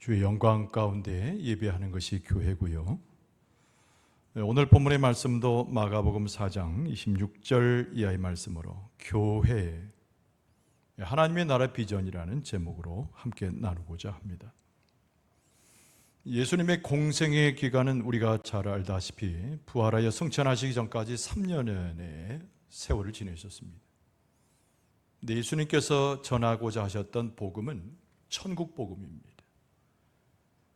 주의 영광 가운데 예배하는 것이 교회고요. 오늘 본문의 말씀도 마가복음 4장 26절 이하의 말씀으로 교회, 하나님의 나라 비전이라는 제목으로 함께 나누고자 합니다. 예수님의 공생의 기간은 우리가 잘 알다시피 부활하여 승천하시기 전까지 3년의 세월을 지내셨습니다. 근데 예수님께서 전하고자 하셨던 복음은 천국 복음입니다.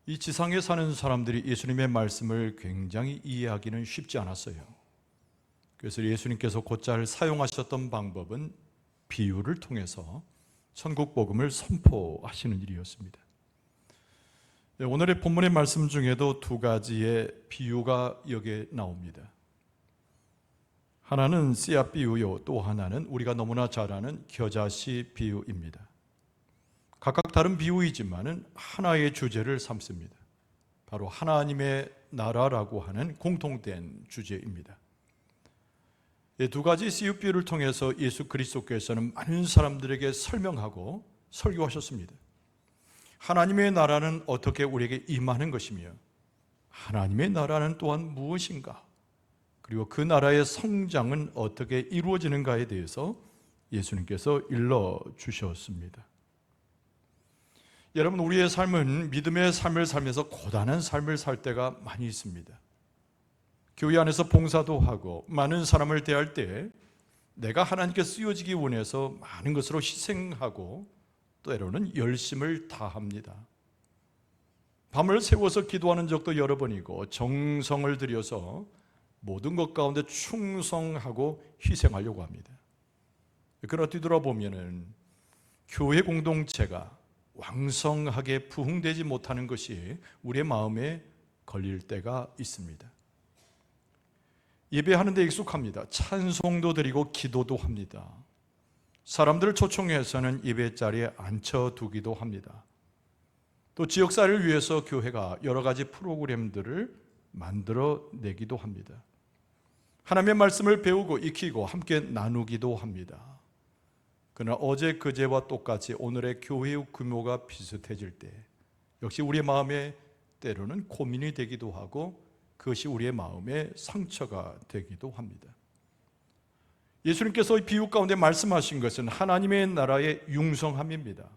이 지상에 사는 사람들이 예수님의 말씀을 굉장히 이해하기는 쉽지 않았어요. 그래서 예수님께서 곧잘 사용하셨던 방법은 비유를 통해서 천국 복음을 선포하시는 일이었습니다. 오늘의 본문의 말씀 중에도 두 가지의 비유가 여기에 나옵니다. 하나는 씨앗 비유요, 또 하나는 우리가 너무나 잘 아는 겨자씨 비유입니다. 각각 다른 비유이지만 하나의 주제를 삼습니다. 바로 하나님의 나라라고 하는 공통된 주제입니다. 이 두 가지 씨앗 비유를 통해서 예수 그리스도께서는 많은 사람들에게 설명하고 설교하셨습니다. 하나님의 나라는 어떻게 우리에게 임하는 것이며 하나님의 나라는 또한 무엇인가, 그리고 그 나라의 성장은 어떻게 이루어지는가에 대해서 예수님께서 일러주셨습니다. 여러분, 우리의 삶은 믿음의 삶을 살면서 고단한 삶을 살 때가 많이 있습니다. 교회 안에서 봉사도 하고 많은 사람을 대할 때 내가 하나님께 쓰여지기 원해서 많은 것으로 희생하고 때로는 열심을 다합니다. 밤을 새워서 기도하는 적도 여러 번이고 정성을 들여서 모든 것 가운데 충성하고 희생하려고 합니다. 그러나 뒤돌아보면 교회 공동체가 왕성하게 부흥되지 못하는 것이 우리의 마음에 걸릴 때가 있습니다. 예배하는 데 익숙합니다. 찬송도 드리고 기도도 합니다. 사람들을 초청해서는 예배 자리에 앉혀두기도 합니다. 또 지역사회를 위해서 교회가 여러 가지 프로그램들을 만들어내기도 합니다. 하나님의 말씀을 배우고 익히고 함께 나누기도 합니다. 그러나 어제 그제와 똑같이 오늘의 교회의 규모가 비슷해질 때 역시 우리의 마음에 때로는 고민이 되기도 하고 그것이 우리의 마음에 상처가 되기도 합니다. 예수님께서 비유 가운데 말씀하신 것은 하나님의 나라의 융성함입니다.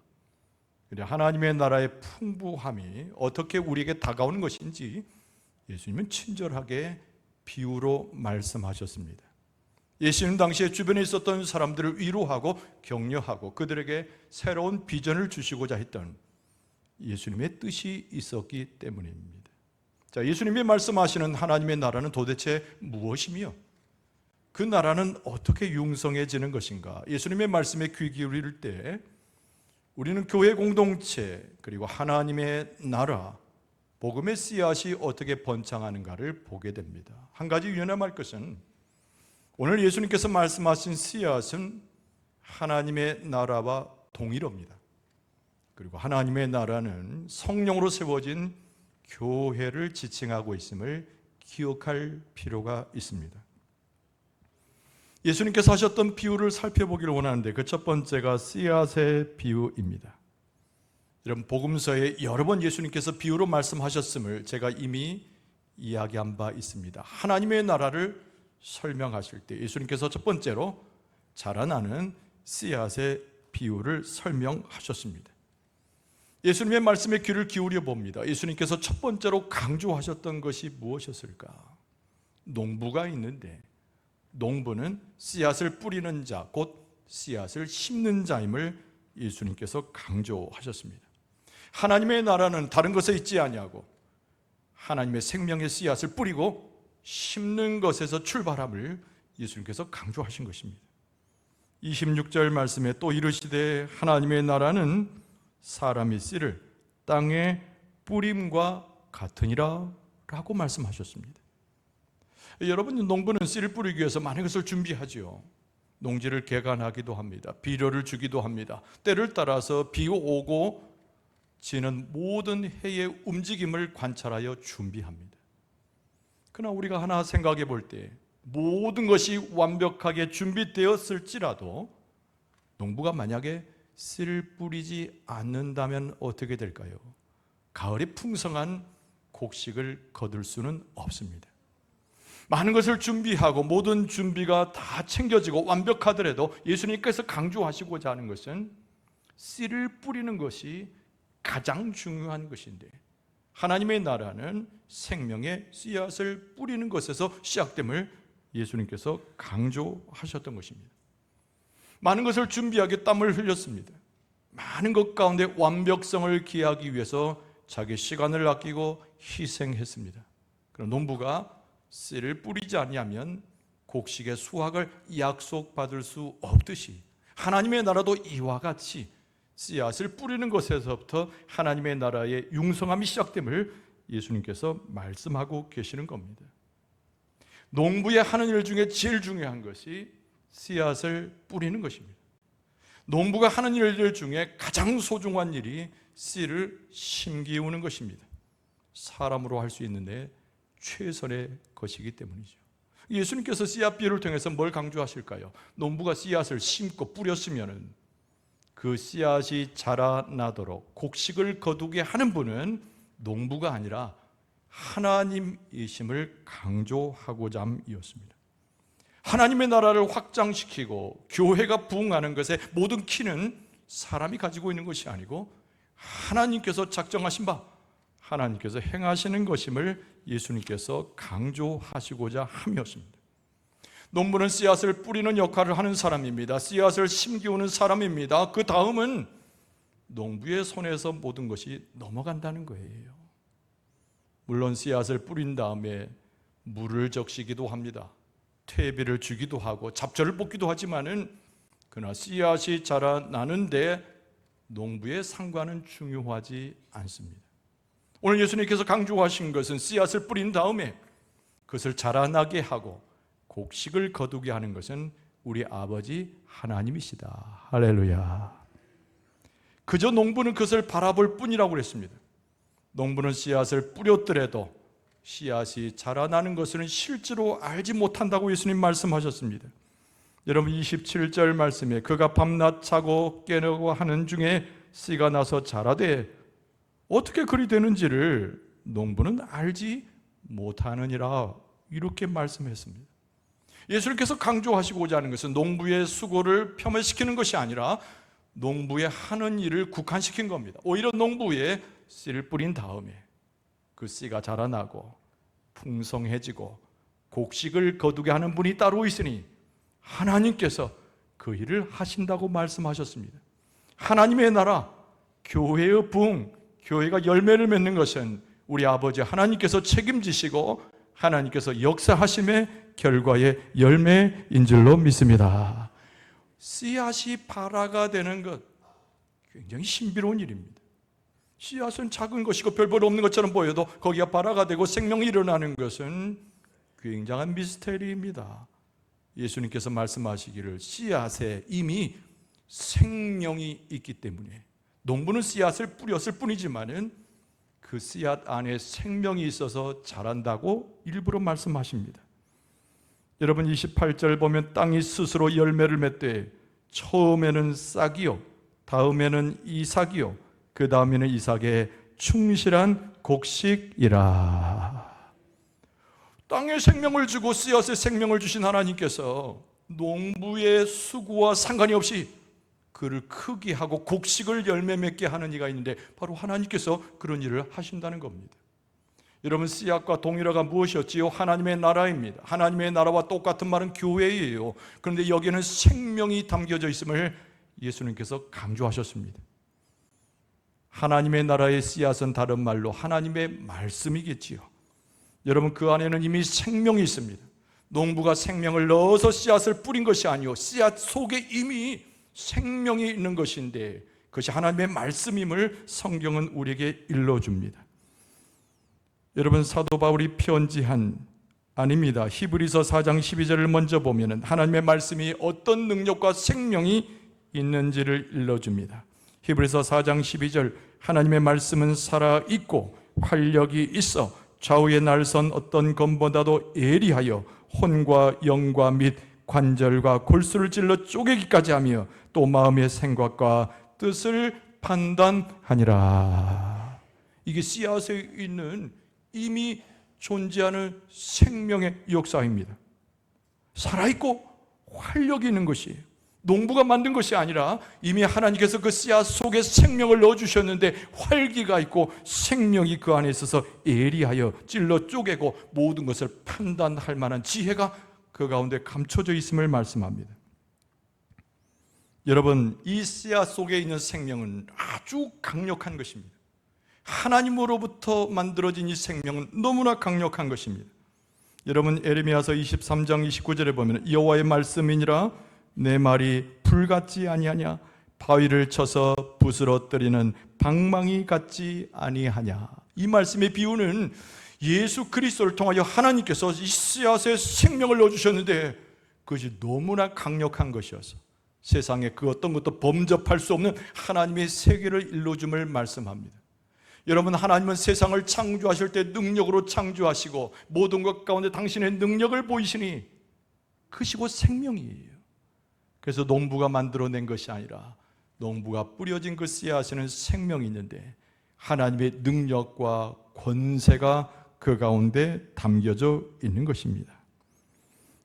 하나님의 나라의 풍부함이 어떻게 우리에게 다가오는 것인지 예수님은 친절하게 비유로 말씀하셨습니다. 예수님 당시에 주변에 있었던 사람들을 위로하고 격려하고 그들에게 새로운 비전을 주시고자 했던 예수님의 뜻이 있었기 때문입니다. 자, 예수님이 말씀하시는 하나님의 나라는 도대체 무엇이며 그 나라는 어떻게 융성해지는 것인가? 예수님의 말씀에 귀 기울일 때 우리는 교회 공동체 그리고 하나님의 나라, 복음의 씨앗이 어떻게 번창하는가를 보게 됩니다. 한 가지 유념할 것은 오늘 예수님께서 말씀하신 씨앗은 하나님의 나라와 동일합니다. 그리고 하나님의 나라는 성령으로 세워진 교회를 지칭하고 있음을 기억할 필요가 있습니다. 예수님께서 하셨던 비유를 살펴보기를 원하는데 그 첫 번째가 씨앗의 비유입니다. 여러분, 복음서에 여러 번 예수님께서 비유로 말씀하셨음을 제가 이미 이야기한 바 있습니다. 하나님의 나라를 설명하실 때 예수님께서 첫 번째로 자라나는 씨앗의 비유를 설명하셨습니다. 예수님의 말씀에 귀를 기울여 봅니다. 예수님께서 첫 번째로 강조하셨던 것이 무엇이었을까? 농부가 있는데 농부는 씨앗을 뿌리는 자, 곧 씨앗을 심는 자임을 예수님께서 강조하셨습니다. 하나님의 나라는 다른 것에 있지 아니하고 하나님의 생명의 씨앗을 뿌리고 심는 것에서 출발함을 예수님께서 강조하신 것입니다. 26절 말씀에 또 이르시되 하나님의 나라는 사람의 씨를 땅에 뿌림과 같으니라 라고 말씀하셨습니다. 여러분, 농부는 씨를 뿌리기 위해서 많은 것을 준비하죠. 농지를 개간하기도 합니다. 비료를 주기도 합니다. 때를 따라서 비 오고 지는 모든 해의 움직임을 관찰하여 준비합니다. 그러나 우리가 하나 생각해 볼 때 모든 것이 완벽하게 준비되었을지라도 농부가 만약에 씨를 뿌리지 않는다면 어떻게 될까요? 가을에 풍성한 곡식을 거둘 수는 없습니다. 많은 것을 준비하고 모든 준비가 다 챙겨지고 완벽하더라도 예수님께서 강조하시고자 하는 것은 씨를 뿌리는 것이 가장 중요한 것인데, 하나님의 나라는 생명의 씨앗을 뿌리는 것에서 시작됨을 예수님께서 강조하셨던 것입니다. 많은 것을 준비하기 땀을 흘렸습니다. 많은 것 가운데 완벽성을 기하기 위해서 자기 시간을 아끼고 희생했습니다. 그럼 농부가 씨를 뿌리지 아니하면 곡식의 수확을 약속받을 수 없듯이 하나님의 나라도 이와 같이 씨앗을 뿌리는 것에서부터 하나님의 나라의 융성함이 시작됨을 예수님께서 말씀하고 계시는 겁니다. 농부의 하는 일 중에 제일 중요한 것이 씨앗을 뿌리는 것입니다. 농부가 하는 일들 중에 가장 소중한 일이 씨를 심기우는 것입니다. 사람으로 할 수 있는데 최선의 것이기 때문이죠. 예수님께서 씨앗 비유를 통해서 뭘 강조하실까요? 농부가 씨앗을 심고 뿌렸으면 그 씨앗이 자라나도록 곡식을 거두게 하는 분은 농부가 아니라 하나님이심을 강조하고자 함이었습니다. 하나님의 나라를 확장시키고 교회가 부흥하는 것의 모든 키는 사람이 가지고 있는 것이 아니고 하나님께서 작정하신 바, 하나님께서 행하시는 것임을 예수님께서 강조하시고자 함이었습니다. 농부는 씨앗을 뿌리는 역할을 하는 사람입니다. 씨앗을 심기우는 사람입니다. 그 다음은 농부의 손에서 모든 것이 넘어간다는 거예요. 물론 씨앗을 뿌린 다음에 물을 적시기도 합니다. 퇴비를 주기도 하고 잡초를 뽑기도 하지만은 그러나 씨앗이 자라나는데 농부의 상관은 중요하지 않습니다. 오늘 예수님께서 강조하신 것은 씨앗을 뿌린 다음에 그것을 자라나게 하고 곡식을 거두게 하는 것은 우리 아버지 하나님이시다. 할렐루야. 그저 농부는 그것을 바라볼 뿐이라고 그랬습니다. 농부는 씨앗을 뿌렸더라도 씨앗이 자라나는 것을 실제로 알지 못한다고 예수님 말씀하셨습니다. 여러분 27절 말씀에 그가 밤낮 자고 깨려고 하는 중에 씨가 나서 자라되 어떻게 그리 되는지를 농부는 알지 못하느니라, 이렇게 말씀했습니다. 예수님께서 강조하시고자 하는 것은 농부의 수고를 폄훼시키는 것이 아니라 농부의 하는 일을 국한시킨 겁니다. 오히려 농부의 씨를 뿌린 다음에 그 씨가 자라나고 풍성해지고 곡식을 거두게 하는 분이 따로 있으니 하나님께서 그 일을 하신다고 말씀하셨습니다. 하나님의 나라, 교회의 부흥, 교회가 열매를 맺는 것은 우리 아버지 하나님께서 책임지시고 하나님께서 역사하심의 결과의 열매인 줄로 믿습니다. 씨앗이 발화가 되는 것, 굉장히 신비로운 일입니다. 씨앗은 작은 것이고 별볼 없는 것처럼 보여도 거기가 발화가 되고 생명이 일어나는 것은 굉장한 미스테리입니다. 예수님께서 말씀하시기를 씨앗에 이미 생명이 있기 때문에, 농부는 씨앗을 뿌렸을 뿐이지만은 그 씨앗 안에 생명이 있어서 자란다고 일부러 말씀하십니다. 여러분 28절 보면 땅이 스스로 열매를 맺되 처음에는 싹이요 다음에는 이삭이요 그 다음에는 이삭의 충실한 곡식이라. 땅에 생명을 주고 씨앗에 생명을 주신 하나님께서 농부의 수고와 상관이 없이 그를 크게 하고 곡식을 열매 맺게 하는 이가 있는데 바로 하나님께서 그런 일을 하신다는 겁니다. 여러분 씨앗과 동일화가 무엇이었지요? 하나님의 나라입니다. 하나님의 나라와 똑같은 말은 교회예요. 그런데 여기에는 생명이 담겨져 있음을 예수님께서 강조하셨습니다. 하나님의 나라의 씨앗은 다른 말로 하나님의 말씀이겠지요. 여러분 그 안에는 이미 생명이 있습니다. 농부가 생명을 넣어서 씨앗을 뿌린 것이 아니요 씨앗 속에 이미 생명이 있는 것인데 그것이 하나님의 말씀임을 성경은 우리에게 일러줍니다. 여러분 사도 바울이 편지한 아닙니다. 히브리서 4장 12절을 먼저 보면 하나님의 말씀이 어떤 능력과 생명이 있는지를 일러줍니다. 히브리서 4장 12절 하나님의 말씀은 살아있고 활력이 있어 좌우에 날선 어떤 검보다도 예리하여 혼과 영과 및 관절과 골수를 찔러 쪼개기까지 하며 또 마음의 생각과 뜻을 판단하니라. 이게 씨앗에 있는 이미 존재하는 생명의 역사입니다. 살아있고 활력이 있는 것이에요. 농부가 만든 것이 아니라 이미 하나님께서 그 씨앗 속에 생명을 넣어주셨는데 활기가 있고 생명이 그 안에 있어서 예리하여 찔러 쪼개고 모든 것을 판단할 만한 지혜가 그 가운데 감춰져 있음을 말씀합니다. 여러분, 이 씨앗 속에 있는 생명은 아주 강력한 것입니다. 하나님으로부터 만들어진 이 생명은 너무나 강력한 것입니다. 여러분, 에레미야서 23장 29절에 보면 여호와의 말씀이니라 내 말이 불같지 아니하냐 바위를 쳐서 부스러뜨리는 방망이 같지 아니하냐. 이 말씀의 비유는 예수 그리스도를 통하여 하나님께서 이 씨앗에 생명을 넣어주셨는데 그것이 너무나 강력한 것이어서 세상에 그 어떤 것도 범접할 수 없는 하나님의 세계를 일러줌을 말씀합니다. 여러분, 하나님은 세상을 창조하실 때 능력으로 창조하시고 모든 것 가운데 당신의 능력을 보이시니 그것이 곧 생명이에요. 그래서 농부가 만들어낸 것이 아니라 농부가 뿌려진 그 씨앗에는 생명이 있는데 하나님의 능력과 권세가 그 가운데 담겨져 있는 것입니다.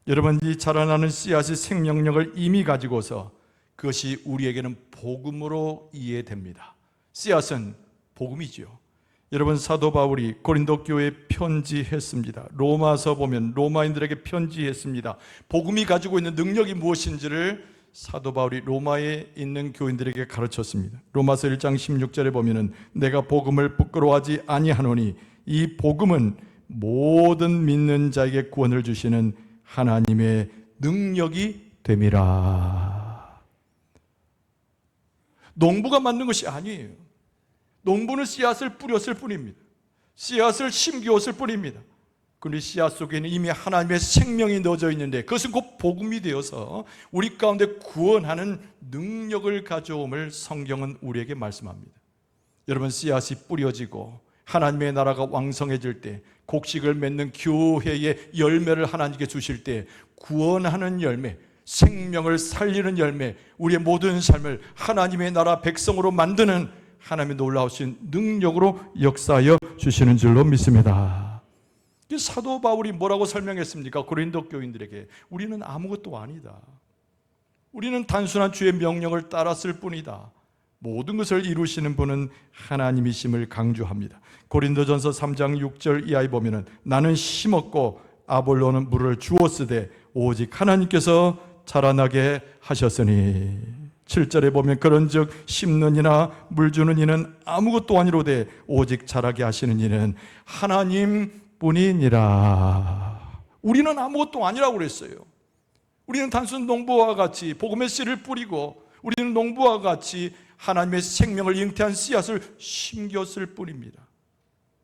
여러분, 이 자라나는 씨앗의 생명력을 이미 가지고서 그것이 우리에게는 복음으로 이해됩니다. 씨앗은 복음이지요. 여러분, 사도 바울이 고린도 교회에 편지했습니다. 로마서 보면 로마인들에게 편지했습니다. 복음이 가지고 있는 능력이 무엇인지를 사도 바울이 로마에 있는 교인들에게 가르쳤습니다. 로마서 1장 16절에 보면은 내가 복음을 부끄러워하지 아니하노니 이 복음은 모든 믿는 자에게 구원을 주시는 하나님의 능력이 됨이라. 농부가 만든 것이 아니에요. 농부는 씨앗을 뿌렸을 뿐입니다. 씨앗을 심기었을 뿐입니다. 그런데 씨앗 속에는 이미 하나님의 생명이 넣어져 있는데 그것은 곧 복음이 되어서 우리 가운데 구원하는 능력을 가져옴을 성경은 우리에게 말씀합니다. 여러분, 씨앗이 뿌려지고 하나님의 나라가 왕성해질 때 곡식을 맺는 교회의 열매를 하나님께 주실 때 구원하는 열매, 생명을 살리는 열매, 우리의 모든 삶을 하나님의 나라 백성으로 만드는 하나님의 놀라우신 능력으로 역사하여 주시는 줄로 믿습니다. 사도 바울이 뭐라고 설명했습니까? 고린도 교인들에게 우리는 아무것도 아니다. 우리는 단순한 주의 명령을 따랐을 뿐이다. 모든 것을 이루시는 분은 하나님이심을 강조합니다. 고린도전서 3장 6절 이하에 보면은 나는 심었고 아볼로는 물을 주었으되 오직 하나님께서 자라나게 하셨으니 7절에 보면 그런즉 심는 이나 물 주는 이는 아무것도 아니로되 오직 자라게 하시는 이는 하나님뿐이니라. 우리는 아무것도 아니라고 그랬어요. 우리는 단순 농부와 같이 복음의 씨를 뿌리고 우리는 농부와 같이 하나님의 생명을 잉태한 씨앗을 심겼을 뿐입니다.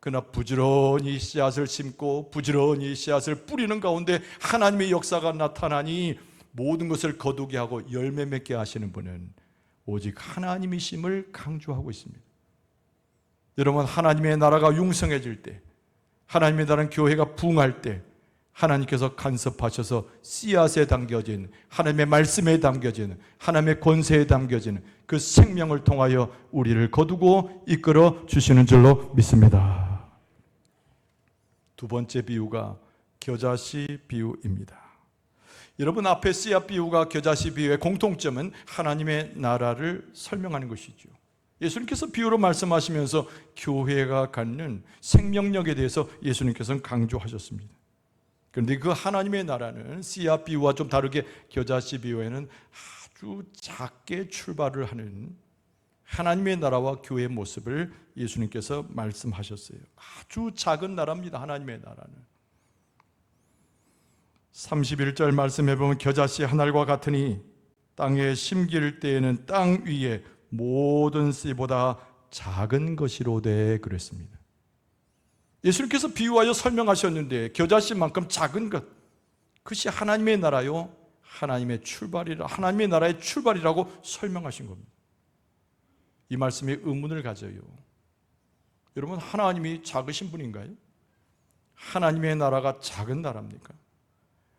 그러나 부지런히 씨앗을 심고 부지런히 씨앗을 뿌리는 가운데 하나님의 역사가 나타나니 모든 것을 거두게 하고 열매 맺게 하시는 분은 오직 하나님이심을 강조하고 있습니다. 여러분, 하나님의 나라가 융성해질 때, 하나님의 나라는 교회가 부흥할 때 하나님께서 간섭하셔서 씨앗에 담겨진 하나님의 말씀에 담겨진 하나님의 권세에 담겨진 그 생명을 통하여 우리를 거두고 이끌어 주시는 줄로 믿습니다. 두 번째 비유가 겨자씨 비유입니다. 여러분, 앞에 씨앗 비유가 겨자씨 비유의 공통점은 하나님의 나라를 설명하는 것이죠. 예수님께서 비유로 말씀하시면서 교회가 갖는 생명력에 대해서 예수님께서는 강조하셨습니다. 그런데 그 하나님의 나라는 씨앗 비유와 좀 다르게 겨자씨 비유에는 아주 작게 출발을 하는 하나님의 나라와 교회의 모습을 예수님께서 말씀하셨어요. 아주 작은 나라입니다. 하나님의 나라는 31절 말씀해 보면 겨자씨 한 알과 같으니 땅에 심길 때에는 땅 위에 모든 씨보다 작은 것이로되 그랬습니다. 예수님께서 비유하여 설명하셨는데 겨자씨만큼 작은 것, 그것이 하나님의 나라요, 하나님의 출발이라, 하나님의 나라의 출발이라고 설명하신 겁니다. 이 말씀에 의문을 가져요. 여러분, 하나님이 작으신 분인가요? 하나님의 나라가 작은 나라입니까?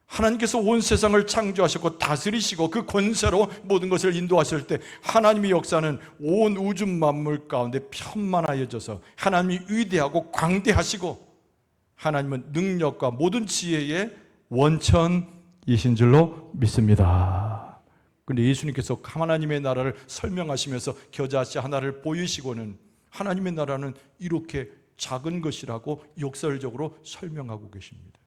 하나님께서 온 세상을 창조하셨고 다스리시고 그 권세로 모든 것을 인도하실 때 하나님의 역사는 온 우주 만물 가운데 편만하여져서 하나님이 위대하고 광대하시고 하나님은 능력과 모든 지혜의 원천이신 줄로 믿습니다. 그런데 예수님께서 하나님의 나라를 설명하시면서 겨자씨 하나를 보이시고는 하나님의 나라는 이렇게 작은 것이라고 역설적으로 설명하고 계십니다.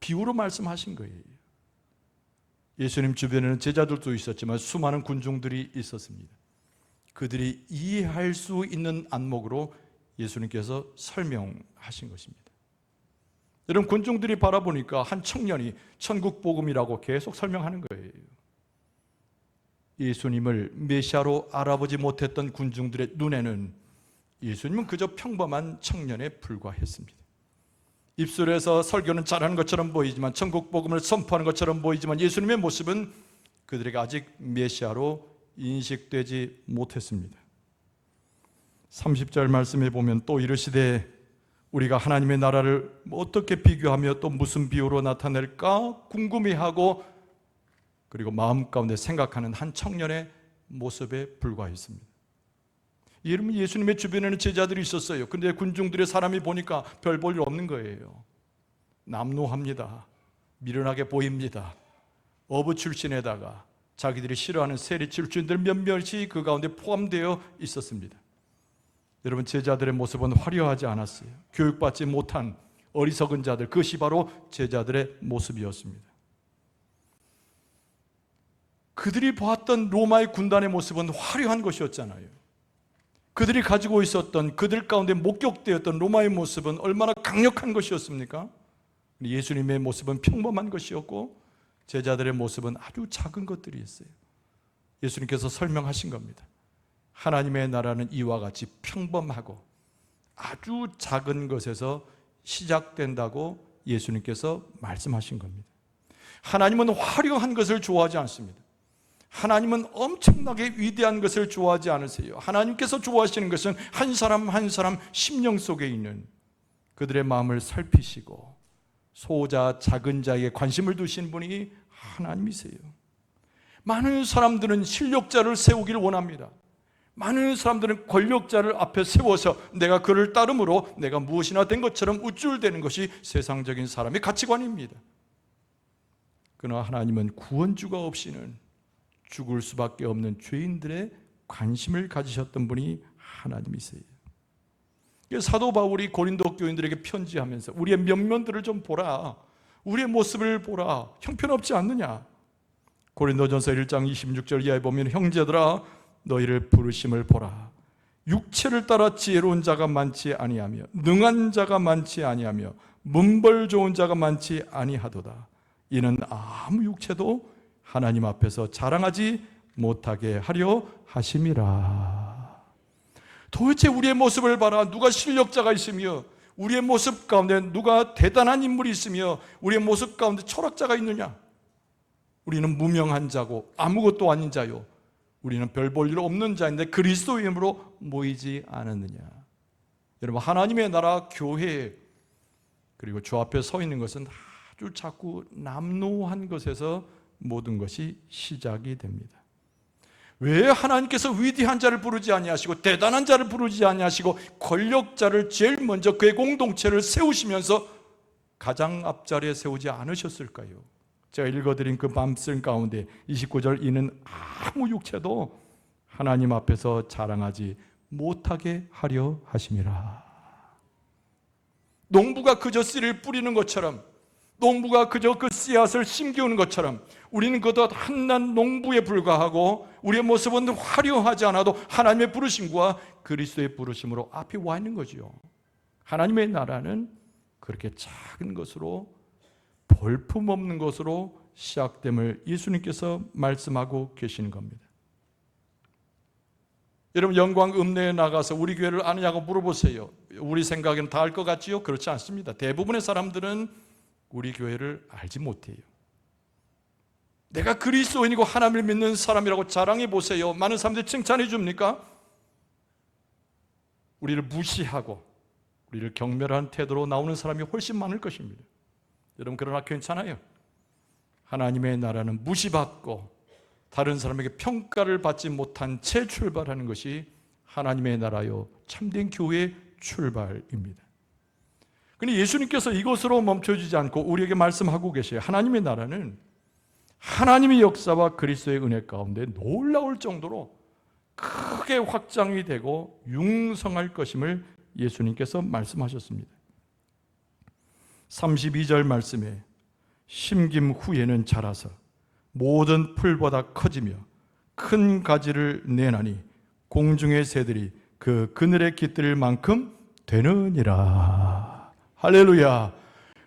비유로 말씀하신 거예요. 예수님 주변에는 제자들도 있었지만 수많은 군중들이 있었습니다. 그들이 이해할 수 있는 안목으로 예수님께서 설명하신 것입니다. 여러분, 군중들이 바라보니까 한 청년이 천국 복음이라고 계속 설명하는 거예요. 예수님을 메시아로 알아보지 못했던 군중들의 눈에는 예수님은 그저 평범한 청년에 불과했습니다. 입술에서 설교는 잘하는 것처럼 보이지만, 천국 복음을 선포하는 것처럼 보이지만 예수님의 모습은 그들에게 아직 메시아로 인식되지 못했습니다. 30절 말씀에 보면 또 이르시되 우리가 하나님의 나라를 어떻게 비교하며 또 무슨 비유로 나타낼까 궁금해하고 그리고 마음 가운데 생각하는 한 청년의 모습에 불과했습니다. 여러분, 예수님의 주변에는 제자들이 있었어요. 근데 군중들의 사람이 보니까 별 볼 일 없는 거예요. 남루합니다. 미련하게 보입니다. 어부 출신에다가 자기들이 싫어하는 세리 출신들 몇몇이 그 가운데 포함되어 있었습니다. 여러분, 제자들의 모습은 화려하지 않았어요. 교육받지 못한 어리석은 자들, 그것이 바로 제자들의 모습이었습니다. 그들이 보았던 로마의 군단의 모습은 화려한 것이었잖아요. 그들이 가지고 있었던, 그들 가운데 목격되었던 로마의 모습은 얼마나 강력한 것이었습니까? 예수님의 모습은 평범한 것이었고 제자들의 모습은 아주 작은 것들이었어요. 예수님께서 설명하신 겁니다. 하나님의 나라는 이와 같이 평범하고 아주 작은 것에서 시작된다고 예수님께서 말씀하신 겁니다. 하나님은 화려한 것을 좋아하지 않습니다. 하나님은 엄청나게 위대한 것을 좋아하지 않으세요. 하나님께서 좋아하시는 것은 한 사람 한 사람 심령 속에 있는 그들의 마음을 살피시고 소자, 작은 자에게 관심을 두신 분이 하나님이세요. 많은 사람들은 실력자를 세우기를 원합니다. 많은 사람들은 권력자를 앞에 세워서 내가 그를 따름으로 내가 무엇이나 된 것처럼 우쭐대는 것이 세상적인 사람의 가치관입니다. 그러나 하나님은 구원주가 없이는 죽을 수밖에 없는 죄인들의 관심을 가지셨던 분이 하나님이세요. 사도 바울이 고린도 교인들에게 편지하면서 우리의 면면들을 좀 보라, 우리의 모습을 보라, 형편없지 않느냐. 고린도전서 1장 26절 이하에 보면 형제들아 너희를 부르심을 보라. 육체를 따라 지혜로운 자가 많지 아니하며 능한 자가 많지 아니하며 문벌 좋은 자가 많지 아니하도다. 이는 아무 육체도 하나님 앞에서 자랑하지 못하게 하려 하심이라. 도대체 우리의 모습을 봐라. 누가 실력자가 있으며 우리의 모습 가운데 누가 대단한 인물이 있으며 우리의 모습 가운데 철학자가 있느냐? 우리는 무명한 자고 아무것도 아닌 자요, 우리는 별 볼 일 없는 자인데 그리스도의 이름으로 모이지 않았느냐? 여러분, 하나님의 나라 교회 그리고 주 앞에 서 있는 것은 아주 자꾸 남루한 것에서 모든 것이 시작이 됩니다. 왜 하나님께서 위대한 자를 부르지 아니하시고 대단한 자를 부르지 아니하시고 권력자를 제일 먼저 그의 공동체를 세우시면서 가장 앞자리에 세우지 않으셨을까요? 제가 읽어드린 그 말씀 가운데 29절 이는 아무 육체도 하나님 앞에서 자랑하지 못하게 하려 하심이라. 농부가 그저 씨를 뿌리는 것처럼, 농부가 그저 그 씨앗을 심기우는 것처럼 우리는 그저 한낱 농부에 불과하고 우리의 모습은 화려하지 않아도 하나님의 부르심과 그리스도의 부르심으로 앞에 와 있는 거죠. 하나님의 나라는 그렇게 작은 것으로 볼품없는 것으로 시작됨을 예수님께서 말씀하고 계시는 겁니다. 여러분, 영광 읍내에 나가서 우리 교회를 아느냐고 물어보세요. 우리 생각에는 다 알 것 같지요? 그렇지 않습니다. 대부분의 사람들은 우리 교회를 알지 못해요. 내가 그리스도인이고 하나님을 믿는 사람이라고 자랑해 보세요. 많은 사람들이 칭찬해 줍니까? 우리를 무시하고 우리를 경멸하는 태도로 나오는 사람이 훨씬 많을 것입니다. 여러분 그러나 괜찮아요. 하나님의 나라는 무시받고 다른 사람에게 평가를 받지 못한 채 출발하는 것이 하나님의 나라요 참된 교회의 출발입니다. 그런데 예수님께서 이것으로 멈춰지지 않고 우리에게 말씀하고 계세요. 하나님의 나라는 하나님의 역사와 그리스도의 은혜 가운데 놀라울 정도로 크게 확장이 되고 융성할 것임을 예수님께서 말씀하셨습니다. 32절 말씀에 심김 후에는 자라서 모든 풀보다 커지며 큰 가지를 내나니 공중의 새들이 그 그늘에 깃들일 만큼 되느니라. 할렐루야.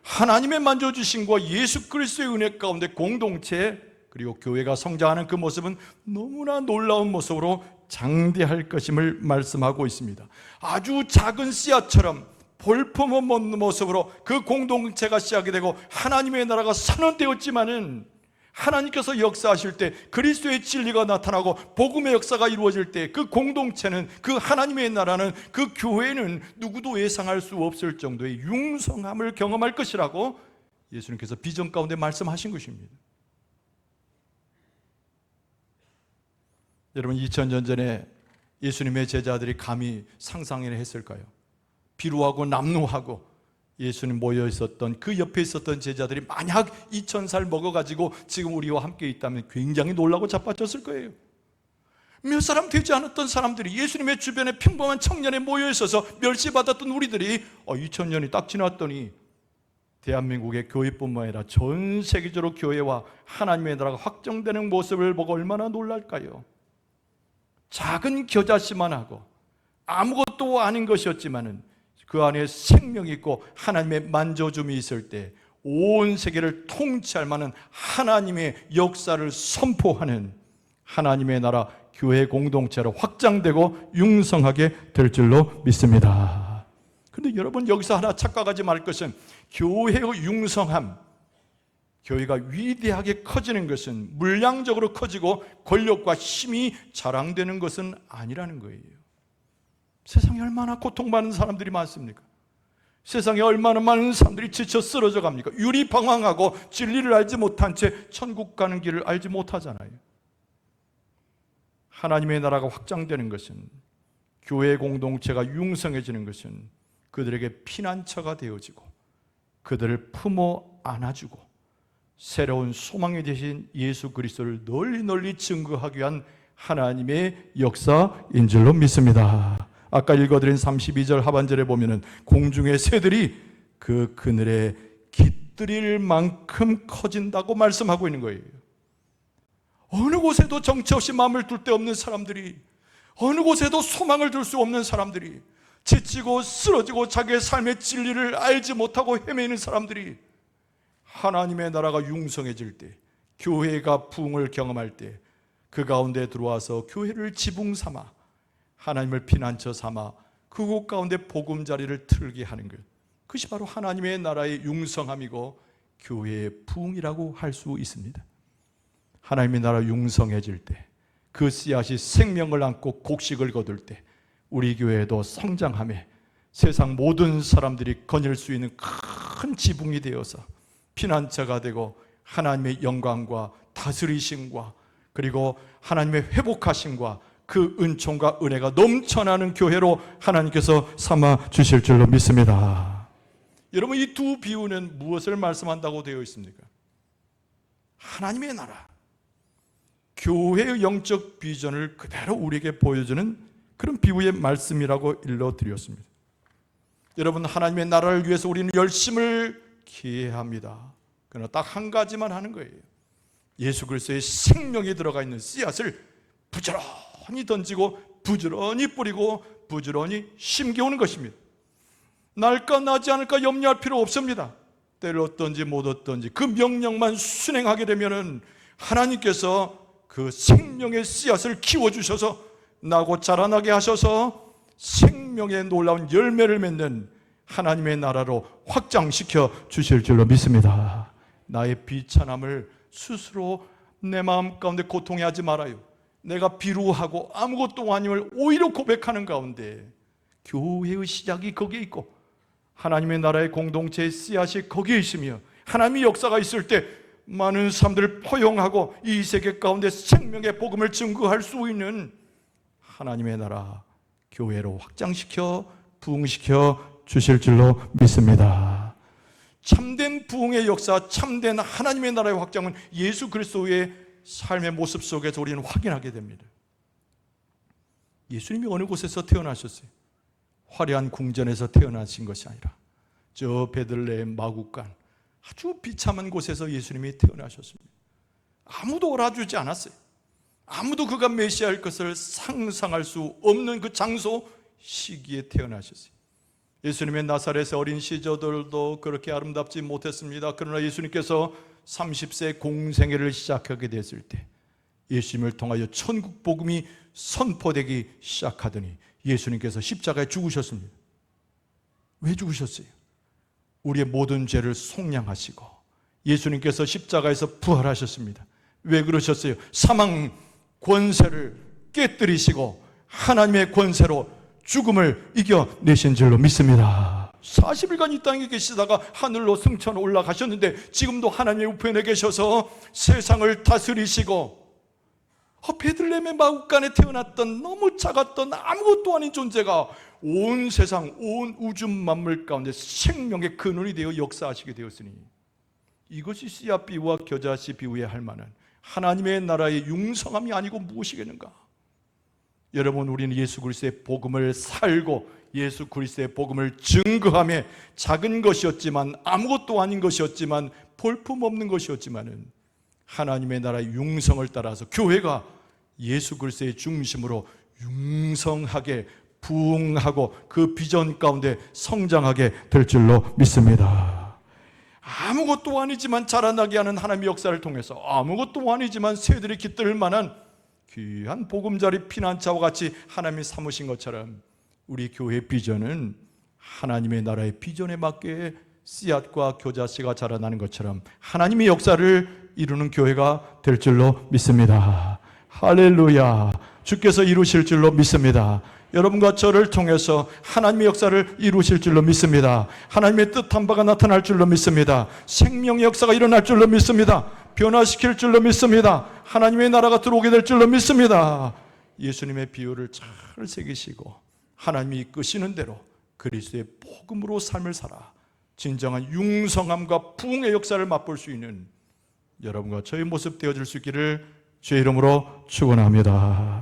하나님의 만져주심과 예수 그리스도의 은혜 가운데 공동체 그리고 교회가 성장하는 그 모습은 너무나 놀라운 모습으로 장대할 것임을 말씀하고 있습니다. 아주 작은 씨앗처럼 볼품없는 모습으로 그 공동체가 시작이 되고 하나님의 나라가 선언되었지만은 하나님께서 역사하실 때 그리스도의 진리가 나타나고 복음의 역사가 이루어질 때 그 공동체는 그 하나님의 나라는 그 교회는 누구도 예상할 수 없을 정도의 융성함을 경험할 것이라고 예수님께서 비전 가운데 말씀하신 것입니다. 여러분 2000년 전에 예수님의 제자들이 감히 상상이나 했을까요? 비루하고 남루하고 예수님 모여 있었던 그 옆에 있었던 제자들이 만약 2000살 먹어가지고 지금 우리와 함께 있다면 굉장히 놀라고 자빠졌을 거예요. 몇 사람 되지 않았던 사람들이 예수님의 주변에 평범한 청년에 모여 있어서 멸시받았던 우리들이 2000년이 딱 지났더니 대한민국의 교회뿐만 아니라 전 세계적으로 교회와 하나님의 나라가 확정되는 모습을 보고 얼마나 놀랄까요? 작은 겨자씨만 하고 아무것도 아닌 것이었지만은 그 안에 생명이 있고 하나님의 만져줌이 있을 때 온 세계를 통치할 만한 하나님의 역사를 선포하는 하나님의 나라 교회 공동체로 확장되고 융성하게 될 줄로 믿습니다. 그런데 여러분 여기서 하나 착각하지 말 것은 교회의 융성함, 교회가 위대하게 커지는 것은 물량적으로 커지고 권력과 힘이 자랑되는 것은 아니라는 거예요. 세상에 얼마나 고통받는 사람들이 많습니까? 세상에 얼마나 많은 사람들이 지쳐 쓰러져 갑니까? 유리방황하고 진리를 알지 못한 채 천국 가는 길을 알지 못하잖아요. 하나님의 나라가 확장되는 것은, 교회 공동체가 융성해지는 것은 그들에게 피난처가 되어지고 그들을 품어 안아주고 새로운 소망이 되신 예수 그리스도를 널리 증거하기 위한 하나님의 역사인 줄로 믿습니다. 아까 읽어드린 32절 하반절에 보면은 공중의 새들이 그 그늘에 깃들일 만큼 커진다고 말씀하고 있는 거예요. 어느 곳에도 정처 없이 마음을 둘 데 없는 사람들이, 어느 곳에도 소망을 둘 수 없는 사람들이, 지치고 쓰러지고 자기의 삶의 진리를 알지 못하고 헤매는 사람들이 하나님의 나라가 융성해질 때, 교회가 부흥을 경험할 때 그 가운데 들어와서 교회를 지붕 삼아 하나님을 피난처 삼아 그곳 가운데 보금자리를 틀게 하는 것, 그것이 바로 하나님의 나라의 융성함이고 교회의 부흥이라고 할 수 있습니다. 하나님의 나라 융성해질 때, 그 씨앗이 생명을 안고 곡식을 거둘 때 우리 교회도 성장하며 세상 모든 사람들이 거닐 수 있는 큰 지붕이 되어서 피난처가 되고 하나님의 영광과 다스리심과 그리고 하나님의 회복하심과 그 은총과 은혜가 넘쳐나는 교회로 하나님께서 삼아 주실 줄로 믿습니다. 여러분 이 두 비유는 무엇을 말씀한다고 되어 있습니까? 하나님의 나라, 교회의 영적 비전을 그대로 우리에게 보여주는 그런 비유의 말씀이라고 일러드렸습니다. 여러분 하나님의 나라를 위해서 우리는 열심을 기해야 합니다. 그러나 딱 한 가지만 하는 거예요. 예수 그리스도의 생명이 들어가 있는 씨앗을 부지런히 던지고 부지런히 뿌리고 부지런히 심겨오는 것입니다. 날까 나지 않을까 염려할 필요 없습니다. 때를 얻든지 못 얻든지 그 명령만 순행하게 되면은 하나님께서 그 생명의 씨앗을 키워주셔서 나고 자라나게 하셔서 생명의 놀라운 열매를 맺는 하나님의 나라로 확장시켜 주실 줄로 믿습니다. 나의 비천함을 스스로 내 마음 가운데 고통해하지 말아요. 내가 비루하고 아무것도 아님을 오히려 고백하는 가운데 교회의 시작이 거기에 있고 하나님의 나라의 공동체의 씨앗이 거기에 있으며 하나님의 역사가 있을 때 많은 사람들을 포용하고 이 세계 가운데 생명의 복음을 증거할 수 있는 하나님의 나라 교회로 확장시켜 부흥시켜 주실 줄로 믿습니다. 참된 부흥의 역사, 참된 하나님의 나라의 확장은 예수 그리스도의 삶의 모습 속에서 우리는 확인하게 됩니다. 예수님이 어느 곳에서 태어나셨어요? 화려한 궁전에서 태어나신 것이 아니라 저 베들레헴 마구간 아주 비참한 곳에서 예수님이 태어나셨습니다. 아무도 알아주지 않았어요. 아무도 그가 메시아일 것을 상상할 수 없는 그 장소, 시기에 태어나셨어요. 예수님의 나사렛의 어린 시절도 그렇게 아름답지 못했습니다. 그러나 예수님께서 30세 공생애를 시작하게 됐을 때 예수님을 통하여 천국 복음이 선포되기 시작하더니 예수님께서 십자가에 죽으셨습니다. 왜 죽으셨어요? 우리의 모든 죄를 속량하시고 예수님께서 십자가에서 부활하셨습니다. 왜 그러셨어요? 사망 권세를 깨뜨리시고 하나님의 권세로 죽음을 이겨내신 줄로 믿습니다. 40일간 이 땅에 계시다가 하늘로 승천 올라가셨는데 지금도 하나님의 우편에 계셔서 세상을 다스리시고 베들레헴의 마구간에 태어났던 너무 작았던 아무것도 아닌 존재가 온 세상, 온 우주 만물 가운데 생명의 근원이 되어 역사하시게 되었으니 이것이 씨앗 비유와 겨자씨 비유에 할 만한 하나님의 나라의 융성함이 아니고 무엇이겠는가? 여러분, 우리는 예수 그리스도의 복음을 살고 예수 그리스도의 복음을 증거하며 작은 것이었지만 아무것도 아닌 것이었지만 볼품없는 것이었지만은 하나님의 나라의 융성을 따라서 교회가 예수 그리스도의 중심으로 융성하게 부흥하고 그 비전 가운데 성장하게 될 줄로 믿습니다. 아무것도 아니지만 자라나게 하는 하나님의 역사를 통해서 아무것도 아니지만 새들이 깃들 만한 귀한 보금자리 피난처와 같이 하나님이 삼으신 것처럼 우리 교회의 비전은 하나님의 나라의 비전에 맞게 씨앗과 겨자씨가 자라나는 것처럼 하나님의 역사를 이루는 교회가 될 줄로 믿습니다. 할렐루야. 주께서 이루실 줄로 믿습니다. 여러분과 저를 통해서 하나님의 역사를 이루실 줄로 믿습니다. 하나님의 뜻한 바가 나타날 줄로 믿습니다. 생명의 역사가 일어날 줄로 믿습니다. 변화시킬 줄로 믿습니다. 하나님의 나라가 들어오게 될 줄로 믿습니다. 예수님의 비유를 잘 새기시고 하나님이 이끄시는 대로 그리스도의 복음으로 삶을 살아 진정한 융성함과 부흥의 역사를 맛볼 수 있는 여러분과 저의 모습 되어줄 수 있기를 주의 이름으로 축원합니다.